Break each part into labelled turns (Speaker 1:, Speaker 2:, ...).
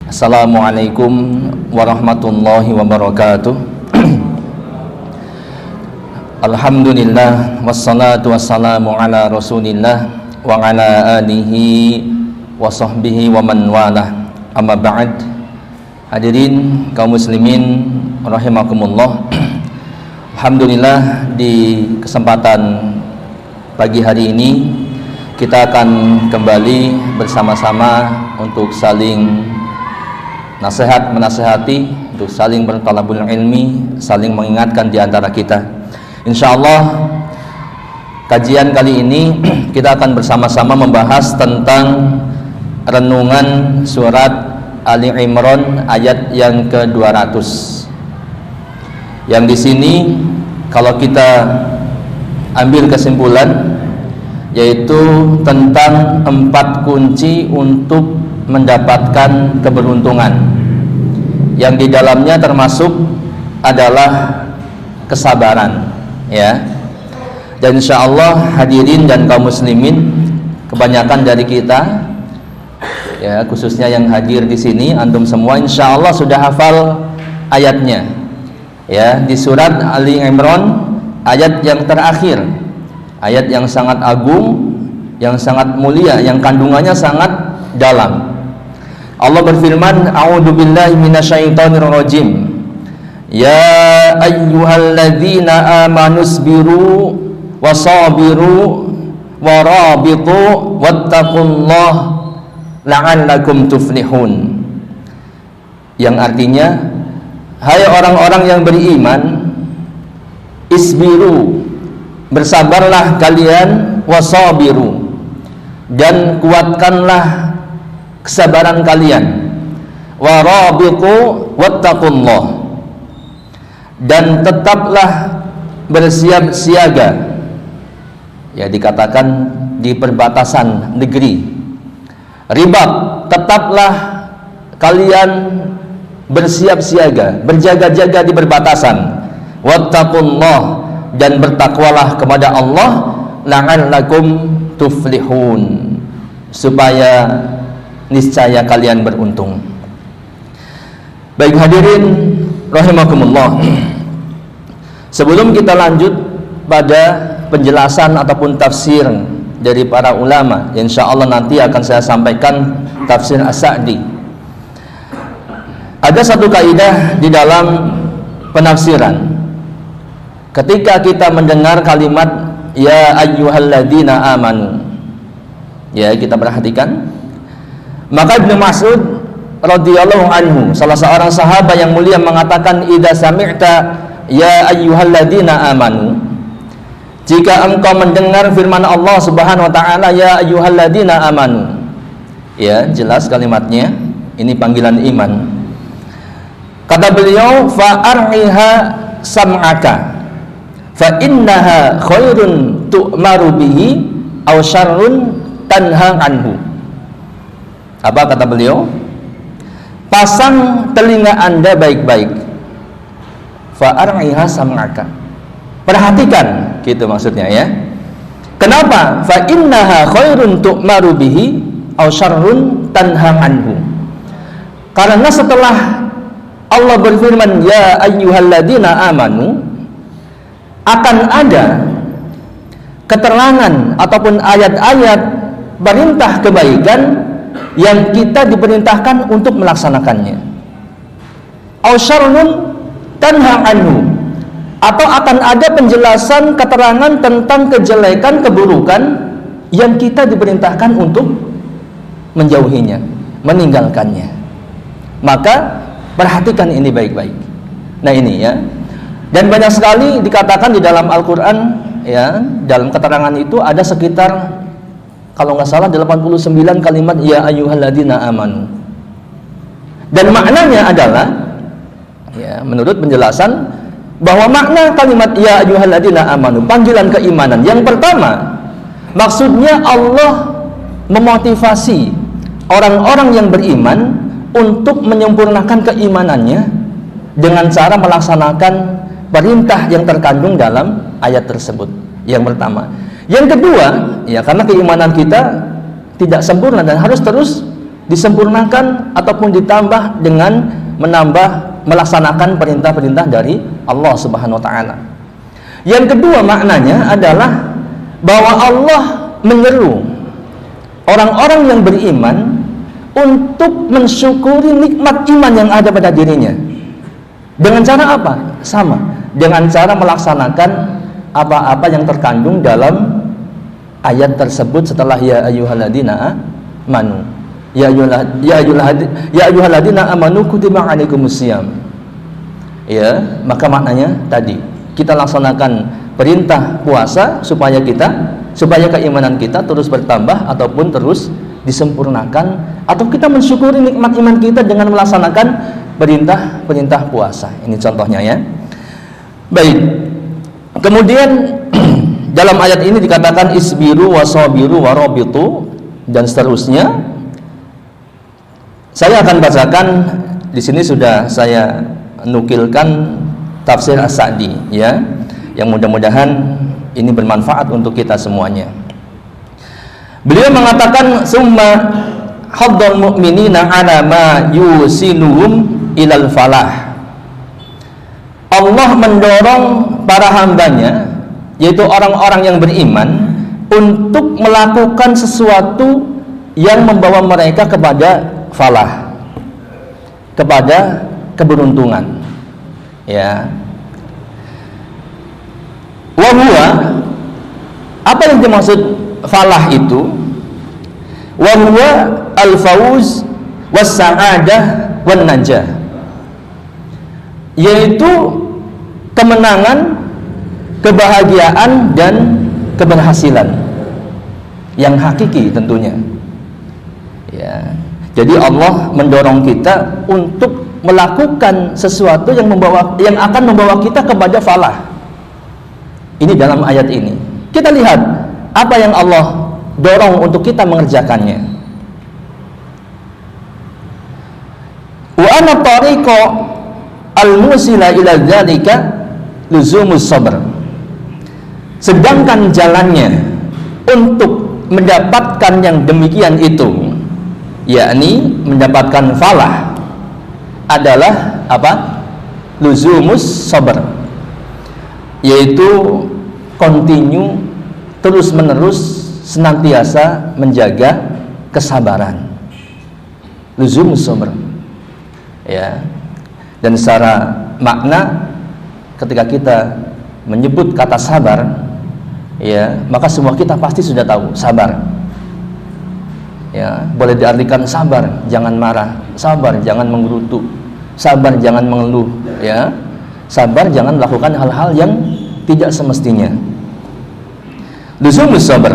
Speaker 1: Assalamualaikum warahmatullahi wabarakatuh. Alhamdulillah wassalatu wassalamu ala Rasulillah wa ala alihi wa sahbihi wa man walah. Amma ba'd. Hadirin kaum muslimin rahimakumullah. Alhamdulillah, di kesempatan pagi hari ini kita akan kembali bersama-sama untuk saling menasehati, untuk saling bertalabul ilmi, saling mengingatkan di antara kita. Insyaallah kajian kali ini kita akan bersama-sama membahas tentang renungan surat Ali Imran ayat yang ke-200. Yang di sini kalau kita ambil kesimpulan, yaitu tentang 4 kunci untuk mendapatkan keberuntungan, yang di dalamnya termasuk adalah kesabaran, ya. Dan insyaallah hadirin dan kaum muslimin, kebanyakan dari kita, ya, khususnya yang hadir di sini, antum semua insyaallah sudah hafal ayatnya, ya, di surat Ali Imran ayat yang terakhir, ayat yang sangat agung, yang sangat mulia, yang kandungannya sangat dalam. Allah berfirman, a'udzubillahi minasyaitonir rajim. Ya ayyuhalladzina amanusbiru wasabiru warabitu wattaqullaha la'allakum tuflihun. Yang artinya, hai orang-orang yang beriman, isbiru, bersabarlah kalian, wasabiru, dan kuatkanlah kesabaran kalian, warabitu wattaqullah, dan tetaplah bersiap siaga. Ya, dikatakan di perbatasan negeri. Ribat, tetaplah kalian bersiap siaga, berjaga-jaga di perbatasan. Wattaqullah, dan bertakwalah kepada Allah, la'allakum tuflihun, supaya niscaya kalian beruntung. Baik hadirin rahimakumullah, sebelum kita lanjut pada penjelasan ataupun tafsir dari para ulama, insyaallah nanti akan saya sampaikan tafsir As-Sa'di. Ada satu kaidah di dalam penafsiran. Ketika kita mendengar kalimat ya ayyuhalladzina amanu, ya, kita perhatikan, maka Ibnu Mas'ud radhiyallahu anhu, salah seorang sahabat yang mulia, mengatakan, idza sami'ta ya ayyuhalladzina amanu, jika engkau mendengar firman Allah Subhanahu wa taala ya ayyuhalladzina amanu, ya, jelas kalimatnya ini panggilan iman. Kata beliau, fa'ar'iha sam'aka fa innaha khairun tu'maru bihi aw syarrun tanha anhu. Apa kata beliau? Pasang telinga Anda baik-baik. Fa'ar'iha sam'aka, perhatikan, gitu maksudnya, ya. Kenapa? Fa innaha khairun tu'maru bihi aw syarrun tanha anhu. Karena setelah Allah berfirman ya ayyuhalladzina amanu, akan ada keterangan ataupun ayat-ayat perintah kebaikan yang kita diperintahkan untuk melaksanakannya. Aw syarrun tanha anhu, atau akan ada penjelasan keterangan tentang kejelekan, keburukan yang kita diperintahkan untuk menjauhinya, meninggalkannya. Maka perhatikan ini baik-baik. Nah ini, ya. Dan banyak sekali dikatakan di dalam Al-Quran, ya, dalam keterangan itu ada sekitar, kalau nggak salah, 89 kalimat ya ayyuhalladzina amanu. Dan maknanya adalah, ya, menurut penjelasan, bahwa makna kalimat ya ayyuhalladzina amanu, panggilan keimanan, yang pertama, maksudnya Allah memotivasi orang-orang yang beriman untuk menyempurnakan keimanannya dengan cara melaksanakan perintah yang terkandung dalam ayat tersebut. Yang pertama. Yang kedua, ya, karena keimanan kita tidak sempurna dan harus terus disempurnakan ataupun ditambah dengan melaksanakan perintah-perintah dari Allah Subhanahu wa taala. Yang kedua maknanya adalah bahwa Allah menyeru orang-orang yang beriman untuk mensyukuri nikmat iman yang ada pada dirinya. Dengan cara apa? Sama, dengan cara melaksanakan apa-apa yang terkandung dalam ayat tersebut setelah ya ayyuhalladzina amanu. Ya ayyuhalladzina amanu kutiba alaikumusiyam. Ya, maka maknanya tadi kita laksanakan perintah puasa supaya keimanan kita terus bertambah ataupun terus disempurnakan, atau kita mensyukuri nikmat iman kita dengan melaksanakan perintah puasa. Ini contohnya ya. Baik. Kemudian dalam ayat ini dikatakan isbiru wasabiru warabitu dan seterusnya. Saya akan bacakan di sini, sudah saya nukilkan tafsir As-Sa'di ya, yang mudah-mudahan ini bermanfaat untuk kita semuanya. Beliau mengatakan summa haddal mu'minina ala ma yusinuhum ilal falah. Allah mendorong para hambanya, yaitu orang-orang yang beriman, untuk melakukan sesuatu yang membawa mereka kepada falah, kepada keberuntungan ya. Wa huwa, apa yang dimaksud falah itu? Wa huwa al-fawz was-sa'adah wan najah, yaitu kemenangan, kebahagiaan dan keberhasilan yang hakiki tentunya ya. Jadi Allah mendorong kita untuk melakukan sesuatu yang akan membawa kita kepada falah. Ini dalam ayat ini. Kita lihat apa yang Allah dorong untuk kita mengerjakannya. Wa anna tariqa al-musila ila dzalika luzumus sabr. Sedangkan jalannya untuk mendapatkan yang demikian itu, yakni mendapatkan falah, adalah apa? Luzumus sabr, yaitu continue, terus menerus, senantiasa menjaga kesabaran. Luzumus sabr ya. Dan secara makna, ketika kita menyebut kata sabar ya, maka semua kita pasti sudah tahu sabar ya. Boleh diartikan sabar jangan marah, sabar jangan menggerutu, sabar jangan mengeluh ya, sabar jangan melakukan hal-hal yang tidak semestinya. Luzumus sabr,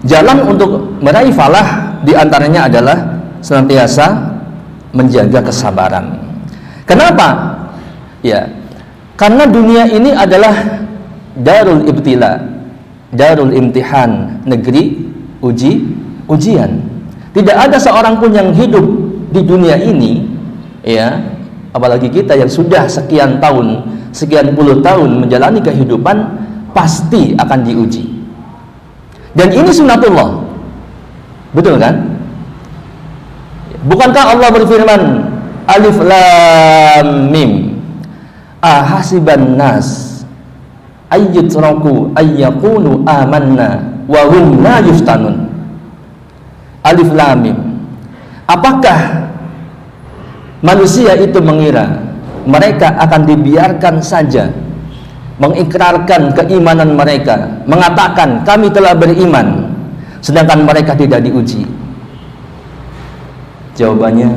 Speaker 1: jalan untuk meraih falah diantaranya adalah senantiasa menjaga kesabaran. Kenapa? Ya, karena dunia ini adalah darul ibtila, darul imtihan, negeri ujian. Tidak ada seorang pun yang hidup di dunia ini ya, apalagi kita yang sudah sekian puluh tahun menjalani kehidupan, pasti akan diuji. Dan ini sunnatullah. Betul kan? Bukankah Allah berfirman alif lam mim ahasiban nas ayyutraku ayyakunu amanna wa hum la yuftanun. Alif lam mim. Apakah manusia itu mengira mereka akan dibiarkan saja mengikrarkan keimanan mereka, mengatakan kami telah beriman, sedangkan mereka tidak diuji? Jawabannya,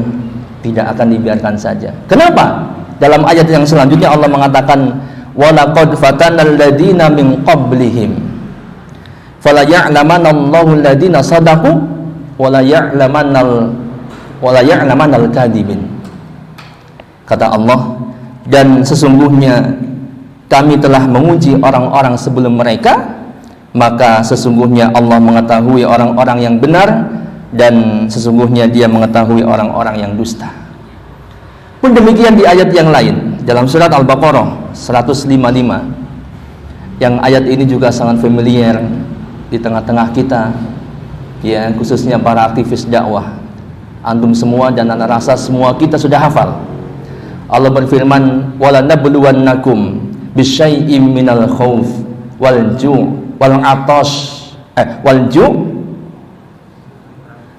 Speaker 1: tidak akan dibiarkan saja. Kenapa? Dalam ayat yang selanjutnya Allah mengatakan walaqad fatanal ladina min qablihim fala ya'lamanallahu alladina sadaqu wala ya'lamanal kadhibin. Kata Allah, dan sesungguhnya kami telah menguji orang-orang sebelum mereka, maka sesungguhnya Allah mengetahui orang-orang yang benar, dan sesungguhnya Dia mengetahui orang-orang yang dusta. Pun demikian di ayat yang lain, dalam surat Al-Baqarah 155, yang ayat ini juga sangat familiar di tengah-tengah kita ya, khususnya para aktivis dakwah. Antum semua dan ana rasa semua kita sudah hafal. Allah berfirman, "Wala nabluwannakum bisyai'im minal khauf wal ju' wal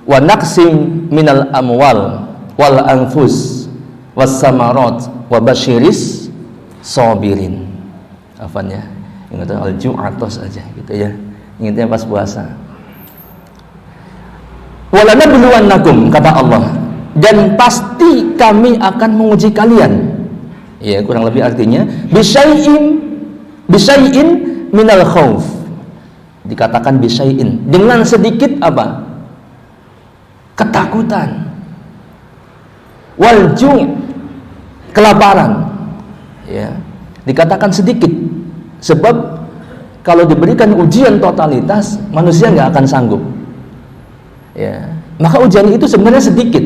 Speaker 1: wa naqsim minal amwal wal anfus was samarat wa basyiris sabirin." Afan ya, ingat al-ju' atas aja gitu ya, ingatnya pas puasa. Wala nabluwannakum, kata Allah, dan pasti kami akan menguji kalian. Ya, kurang lebih artinya bisyai'in minal khauf. Dikatakan bisyai'in dengan sedikit apa? Ketakutan. Wal ju', kelaparan. Ya, dikatakan sedikit. Sebab kalau diberikan ujian totalitas, manusia nggak akan sanggup. Ya, maka ujian itu sebenarnya sedikit.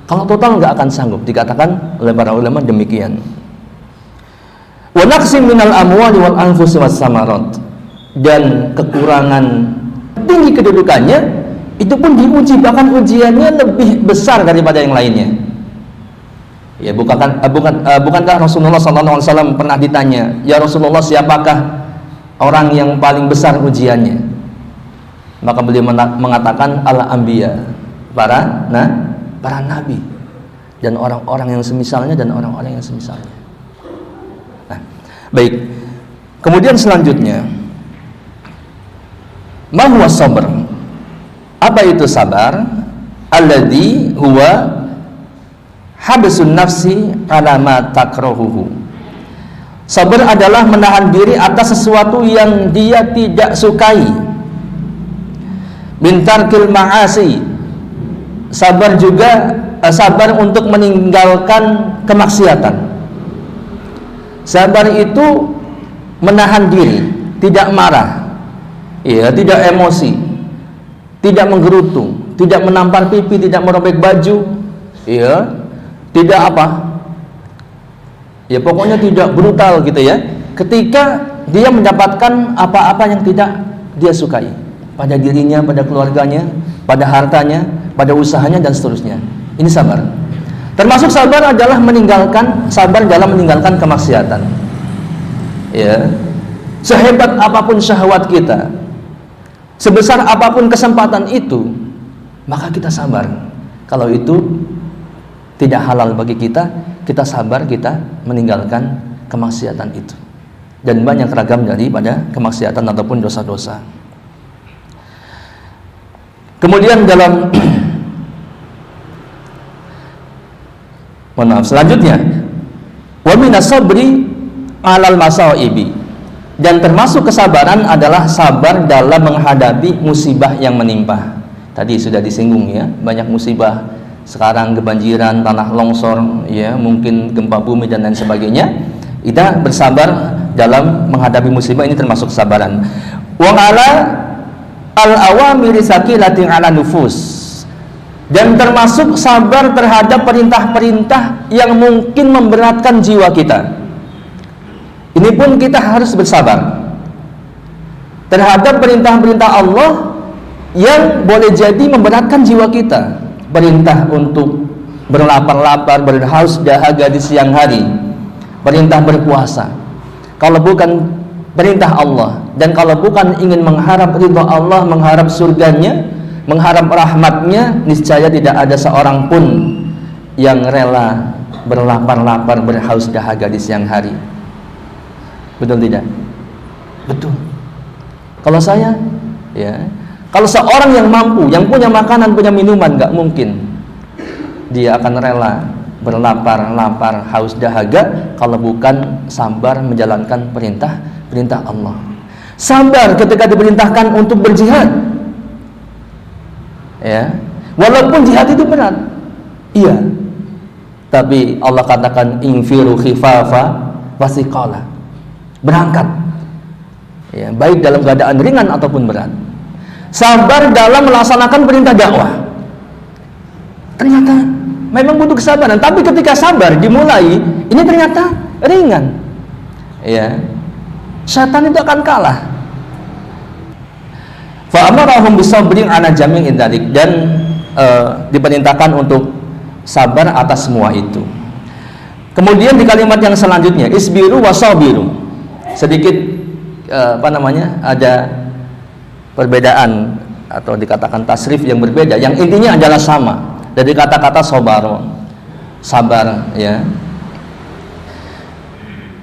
Speaker 1: Kalau total nggak akan sanggup, dikatakan oleh para ulama demikian. Wa naqsim minal amwali wal anfusi was samarat, dan kekurangan tinggi kedudukannya itu pun diuji, bahkan ujiannya lebih besar daripada yang lainnya. Ya, bukankah Rasulullah SAW pernah ditanya, "Ya Rasulullah, siapakah orang yang paling besar ujiannya?" Maka beliau mengatakan al-anbiya, para nabi dan orang-orang yang semisalnya dan orang-orang yang semisalnya. Nah, baik. Kemudian selanjutnya, ma huwa sabr? Apa itu sabar? Alladzi huwa habsun nafsi ala ma takrahuhu. Sabar adalah menahan diri atas sesuatu yang dia tidak sukai. Min tarkil ma'asi. Sabar juga sabar untuk meninggalkan kemaksiatan. Sabar itu menahan diri, tidak marah, ya, tidak emosi, tidak menggerutu, tidak menampar pipi, tidak merobek baju, ya, tidak apa, ya pokoknya tidak brutal gitu ya. Ketika dia mendapatkan apa-apa yang tidak dia sukai pada dirinya, pada keluarganya, pada hartanya, pada usahanya dan seterusnya. Ini sabar. Termasuk sabar adalah sabar dalam meninggalkan kemaksiatan. Ya. Sehebat apapun syahwat kita, sebesar apapun kesempatan itu, maka kita sabar. Kalau itu tidak halal bagi kita, kita sabar, kita meninggalkan kemaksiatan itu. Dan banyak ragam daripada kemaksiatan ataupun dosa-dosa. Kemudian dalam selanjutnya, wa minas sabri 'alal masaibi, dan termasuk kesabaran adalah sabar dalam menghadapi musibah yang menimpa. Tadi sudah disinggung ya, banyak musibah sekarang, kebanjiran, tanah longsor, ya, mungkin gempa bumi dan lain sebagainya. Kita bersabar dalam menghadapi musibah, ini termasuk kesabaran. Wa 'ala al-awamiri saqilatin 'ala nufus, dan termasuk sabar terhadap perintah-perintah yang mungkin memberatkan jiwa kita. Ini pun kita harus bersabar terhadap perintah-perintah Allah yang boleh jadi memberatkan jiwa kita. Perintah untuk berlapar-lapar, berhaus dahaga di siang hari, perintah berpuasa. Kalau bukan perintah Allah, dan kalau bukan ingin mengharap ridha Allah, mengharap surganya, mengharap rahmatnya, niscaya tidak ada seorang pun yang rela berlapar-lapar, berhaus dahaga di siang hari. Betul tidak? Betul. Kalau saya, ya, kalau seorang yang mampu, yang punya makanan, punya minuman, gak mungkin dia akan rela berlapar-lapar, haus dahaga kalau bukan sabar menjalankan perintah Allah. Sabar ketika diperintahkan untuk berjihad, ya, walaupun jihad itu berat, iya, tapi Allah katakan infiru khifafa wasiqala, berangkat, ya, baik dalam keadaan ringan ataupun berat. Sabar dalam melaksanakan perintah dakwah, ternyata memang butuh kesabaran, tapi ketika sabar dimulai, ini ternyata ringan, ya, syaitan itu akan kalah. Fa amarahum bisabrin ala jami'in dzalik, dan diperintahkan untuk sabar atas semua itu. Kemudian di kalimat yang selanjutnya, isbiru wasabiru, sedikit ada perbedaan atau dikatakan tasrif yang berbeda, yang intinya adalah sama dari kata-kata sobaro, sabar, ya,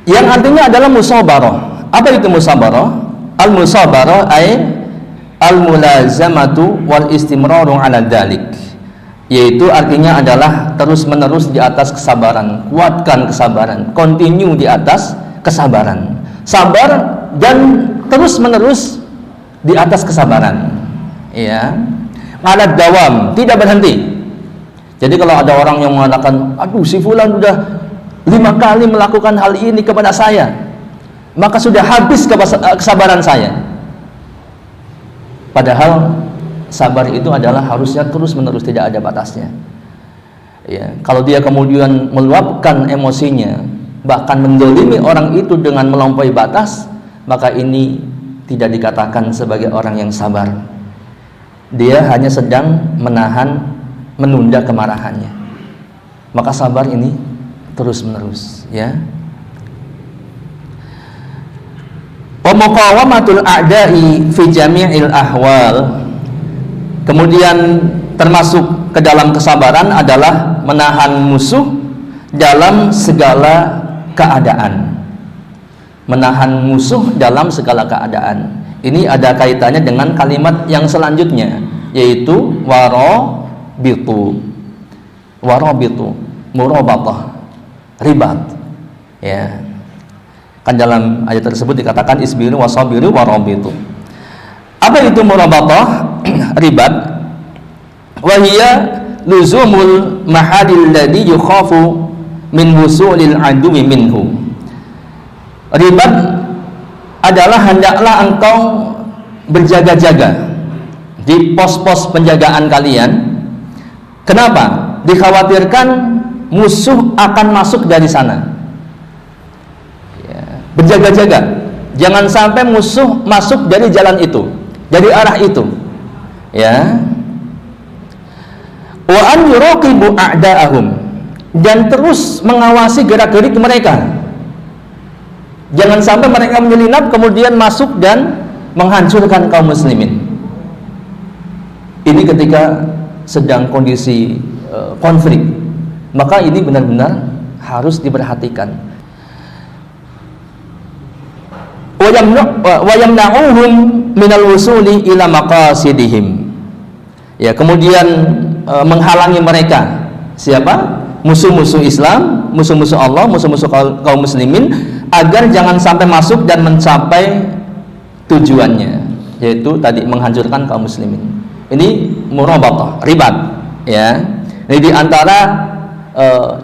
Speaker 1: yang artinya adalah musabaroh. Apa itu musabaroh? Al-musabaroh ay al-mulazamatu wal istimraru ala dzalik, yaitu artinya adalah terus-menerus di atas kesabaran, kuatkan kesabaran, continue di atas kesabaran, sabar dan terus-menerus di atas kesabaran, ya, ala dawam, tidak berhenti. Jadi kalau ada orang yang mengatakan, aduh si fulan udah 5 kali melakukan hal ini kepada saya, maka sudah habis kesabaran saya. Padahal sabar itu adalah harusnya terus-menerus, tidak ada batasnya. Ya, kalau dia kemudian meluapkan emosinya, bahkan mendolimi orang itu dengan melampaui batas, maka ini tidak dikatakan sebagai orang yang sabar. Dia hanya sedang menahan, menunda kemarahannya. Maka sabar ini terus-menerus, ya. Wa muqawamatul a'da'i fi jami'il ahwal. Kemudian termasuk ke dalam kesabaran adalah menahan musuh dalam segala keadaan. Menahan musuh dalam segala keadaan. Ini ada kaitannya dengan kalimat yang selanjutnya, yaitu warabitu. Warabitu, murabatah, ribat. Ya. Kan dalam ayat tersebut dikatakan isbiru wasabiru warabitu. Apa itu murabatah? Ribat. Wa hiya luzumul mahadil ladzi yukhafu min wusulil aduwi minhu. Ribat adalah hendaklah engkau berjaga-jaga di pos-pos penjagaan kalian. Kenapa? Dikhawatirkan musuh akan masuk dari sana. Berjaga-jaga, jangan sampai musuh masuk dari jalan itu, dari arah itu, ya. Wa an yuraqibu a'da'ahum, dan terus mengawasi gerak-gerik mereka. Jangan sampai mereka menyelinap kemudian masuk dan menghancurkan kaum muslimin. Ini ketika sedang kondisi konflik, maka ini benar-benar harus diperhatikan. Wa yamna'uhum minal wusuli ila maqasidihim. Ya, kemudian menghalangi mereka. Siapa? Musuh-musuh Islam, musuh-musuh Allah, musuh-musuh kaum muslimin, agar jangan sampai masuk dan mencapai tujuannya, yaitu tadi menghancurkan kaum muslimin. Ini murabatah, ribat, ya. Ini di antara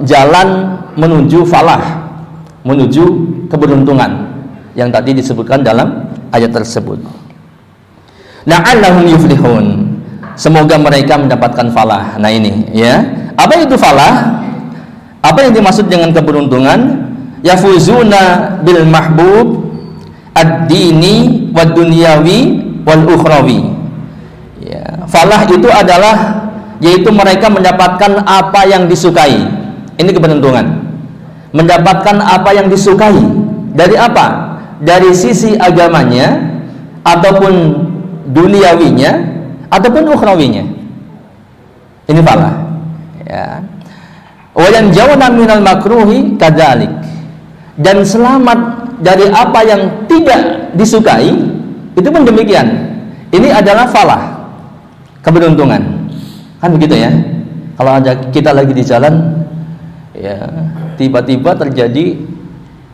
Speaker 1: jalan menuju falah, menuju keberuntungan yang tadi disebutkan dalam ayat tersebut. La'allahum yuflihun, semoga mereka mendapatkan falah. Nah ini, ya. Apa itu falah? Apa yang dimaksud dengan keberuntungan? Yafuzuna bil mahbub ad-dini wad dunyawi wal ukhrawi. Ya, falah itu adalah yaitu mereka mendapatkan apa yang disukai. Ini keberuntungan. Mendapatkan apa yang disukai. Dari apa? Dari sisi agamanya, ataupun duniawinya, ataupun ukhrawinya. Ini falah, ya. Wa yanjawna minal makruhi kadzalik, dan selamat dari apa yang tidak disukai, itu pun demikian. Ini adalah falah, keberuntungan. Kan begitu ya. Kalau ada kita lagi di jalan, ya, tiba-tiba terjadi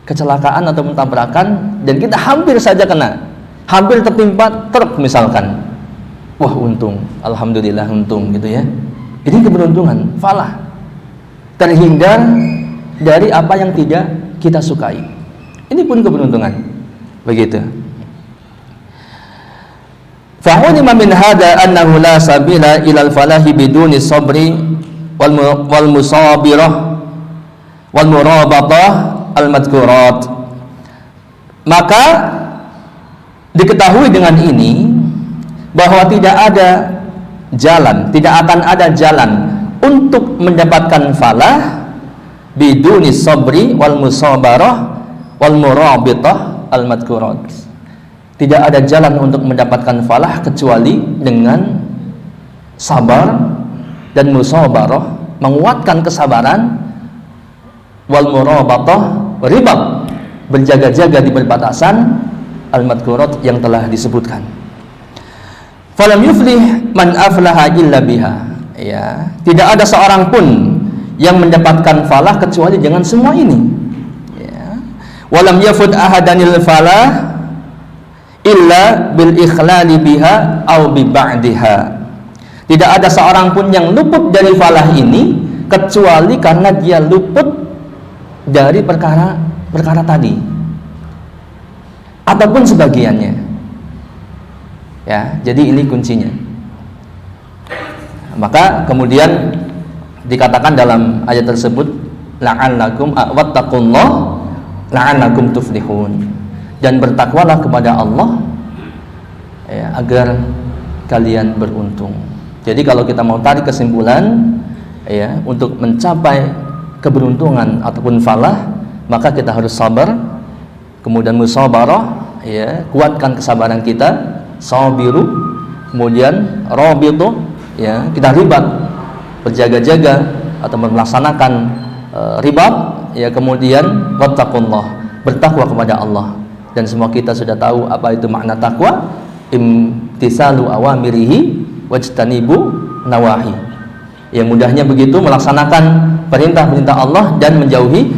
Speaker 1: kecelakaan atau tabrakan dan kita hampir saja kena, hampir tertimpa truk misalkan. Wah, untung, alhamdulillah untung, gitu ya. Ini keberuntungan, falah. Terhindar dari apa yang tidak kita sukai. Ini pun keberuntungan. Begitu. Fa'ulima min hada annahu la sabila ilal falahi biduni sabri wal musabirah wal murabatah al-madkurat. Maka diketahui dengan ini bahwa tidak ada jalan, tidak akan ada jalan untuk mendapatkan falah biduni sabri wal musabarah wal murabitah al madkurat. Tidak ada jalan untuk mendapatkan falah kecuali dengan sabar dan musabarah, menguatkan kesabaran, wal murabatah, ribat, berjaga-jaga di perbatasan al madkurat yang telah disebutkan. Falam yuflih man aflaha illa biha. Ya, tidak ada seorang pun yang mendapatkan falah kecuali dengan semua ini. Ya. Walam yafud ahadanil falah illa bil ikhlali biha au bi ba'diha. Tidak ada seorang pun yang luput dari falah ini kecuali karena dia luput dari perkara tadi ataupun sebagiannya. Ya, jadi ini kuncinya. Maka kemudian dikatakan dalam ayat tersebut, la'allakum wattaqullah la'allakum tuflihun, dan bertakwalah kepada Allah ya, agar kalian beruntung. Jadi kalau kita mau tarik kesimpulan ya, untuk mencapai keberuntungan ataupun falah, maka kita harus sabar, kemudian musabarah ya, kuatkan kesabaran kita, sabiru, kemudian rabitu ya, kita ribat, berjaga-jaga atau melaksanakan ribat ya, kemudian wattaqullah, bertakwa kepada Allah. Dan semua kita sudah tahu apa itu makna takwa, imtisalu awamirihi wajtanibu nawahi. Yang mudahnya begitu, melaksanakan perintah-perintah Allah dan menjauhi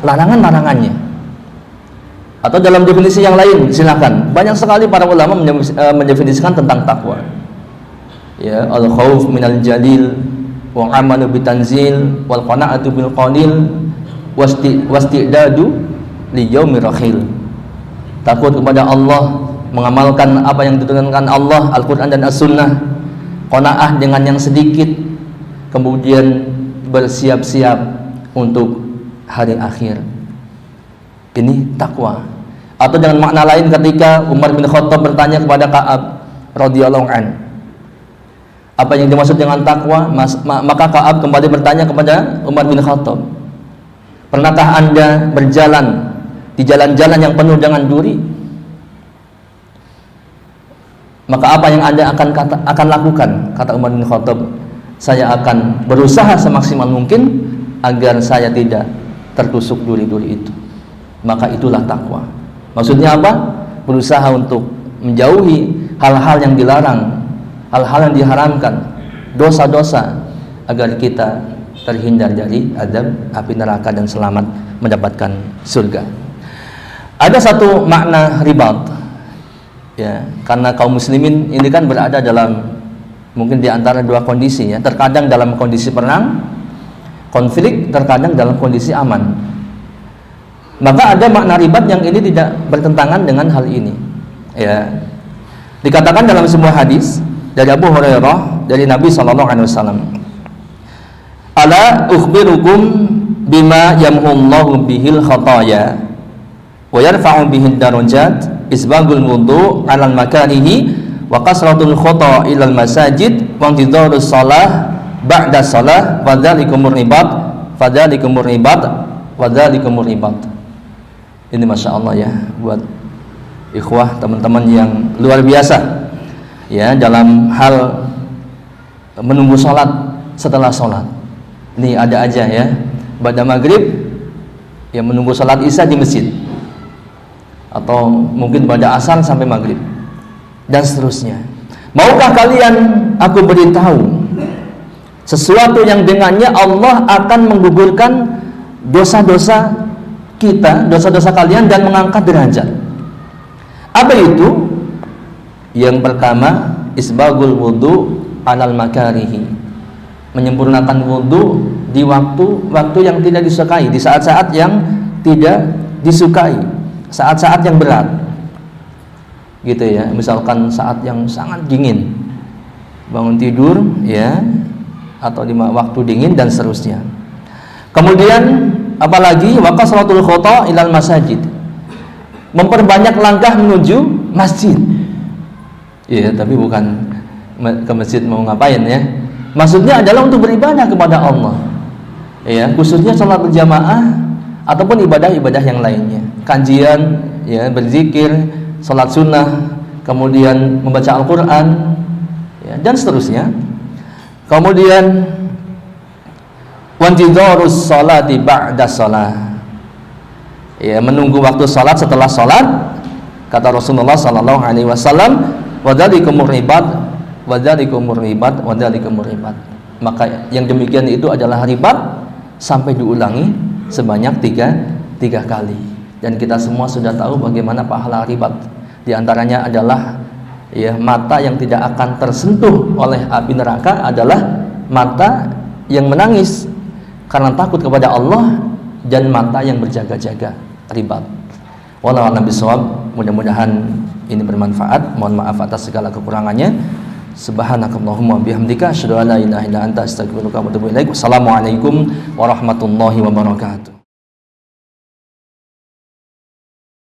Speaker 1: larangan-larangannya. Atau dalam definisi yang lain silakan. Banyak sekali para ulama mendefinisikan tentang takwa. Ya, al-khauf minal jalil wa amalu bitanzil wal qana'atu bil qalil wastidadu li yaumir rakhil. Takut kepada Allah, mengamalkan apa yang diturunkan Allah, Al-Qur'an dan As-Sunnah, qanaah dengan yang sedikit, kemudian bersiap-siap untuk hari akhir. Ini takwa. Atau dengan makna lain ketika Umar bin Khattab bertanya kepada Ka'ab radhiyallahu an, apa yang dimaksud dengan takwa? Maka Ka'ab kembali bertanya kepada Umar bin Khattab, pernahkah Anda berjalan di jalan-jalan yang penuh dengan duri? Maka apa yang Anda akan lakukan? Kata Umar bin Khattab, saya akan berusaha semaksimal mungkin agar saya tidak tertusuk duri-duri itu. Maka itulah takwa. Maksudnya apa? Berusaha untuk menjauhi hal-hal yang dilarang, hal-hal yang diharamkan, dosa-dosa, agar kita terhindar dari azab api neraka dan selamat mendapatkan surga. Ada satu makna ribat ya, karena kaum muslimin ini kan berada dalam mungkin di antara dua kondisi ya, terkadang dalam kondisi perang, konflik, terkadang dalam kondisi aman. Maka ada makna ribat yang ini tidak bertentangan dengan hal ini ya. Dikatakan dalam sebuah hadis dari Abu Hurairah dari Nabi SAW, ala ukhbirukum bima yamhullahu bihil khataya wa yarfa'u bihid darajat isbagul wudu' 'alal makarihi wa kasratul khata' ilal masajid wa intidharus shalah ba'da shalah wa dzalikumur ribat fadzalikumur ribat wa dzalikumur ribat. Ini Masya Allah ya, buat ikhwah teman-teman yang luar biasa ya dalam hal menunggu sholat setelah sholat. Ini ada aja ya, pada maghrib ya menunggu sholat isya di masjid, atau mungkin pada asar sampai maghrib dan seterusnya. Maukah kalian aku beritahu sesuatu yang dengannya Allah akan menggugurkan dosa-dosa kita, dosa-dosa kalian, dan mengangkat derajat? Apa itu? Yang pertama, isbagul wudu alal makarihi, menyempurnakan wudu di waktu yang tidak disukai, di saat-saat yang tidak disukai, saat-saat yang berat gitu ya. Misalkan saat yang sangat dingin, bangun tidur ya, atau di waktu dingin dan seterusnya. Kemudian apalagi waqasratul khata ilal masajid, memperbanyak langkah menuju masjid. Ya, tapi bukan ke masjid mau ngapain ya? Maksudnya adalah untuk beribadah kepada Allah. Ya, khususnya salat berjamaah ataupun ibadah-ibadah yang lainnya. Kajian, ya, berzikir, salat sunnah, kemudian membaca Al-Qur'an, ya, dan seterusnya. Kemudian wantidharus sholati ba'da shalah. Ya, menunggu waktu salat setelah salat. Kata Rasulullah sallallahu alaihi wasallam, wadzalikumur ribat, wadzalikumur ribat, wadzalikumur ribat. Maka yang demikian itu adalah ribat sampai diulangi sebanyak tiga kali. Dan kita semua sudah tahu bagaimana pahala ribat. Di antaranya adalah ya, mata yang tidak akan tersentuh oleh api neraka adalah mata yang menangis karena takut kepada Allah dan mata yang berjaga-jaga, ribat. Wallahu a'lam bishawab. Mudah-mudahan ini bermanfaat. Mohon maaf atas segala kekurangannya. Subhanakallahumma bihamdika asyhadu an la ilaha illa anta astaghfiruka wa atubu ilaik. Wassalamualaikum warahmatullahi wabarakatuh.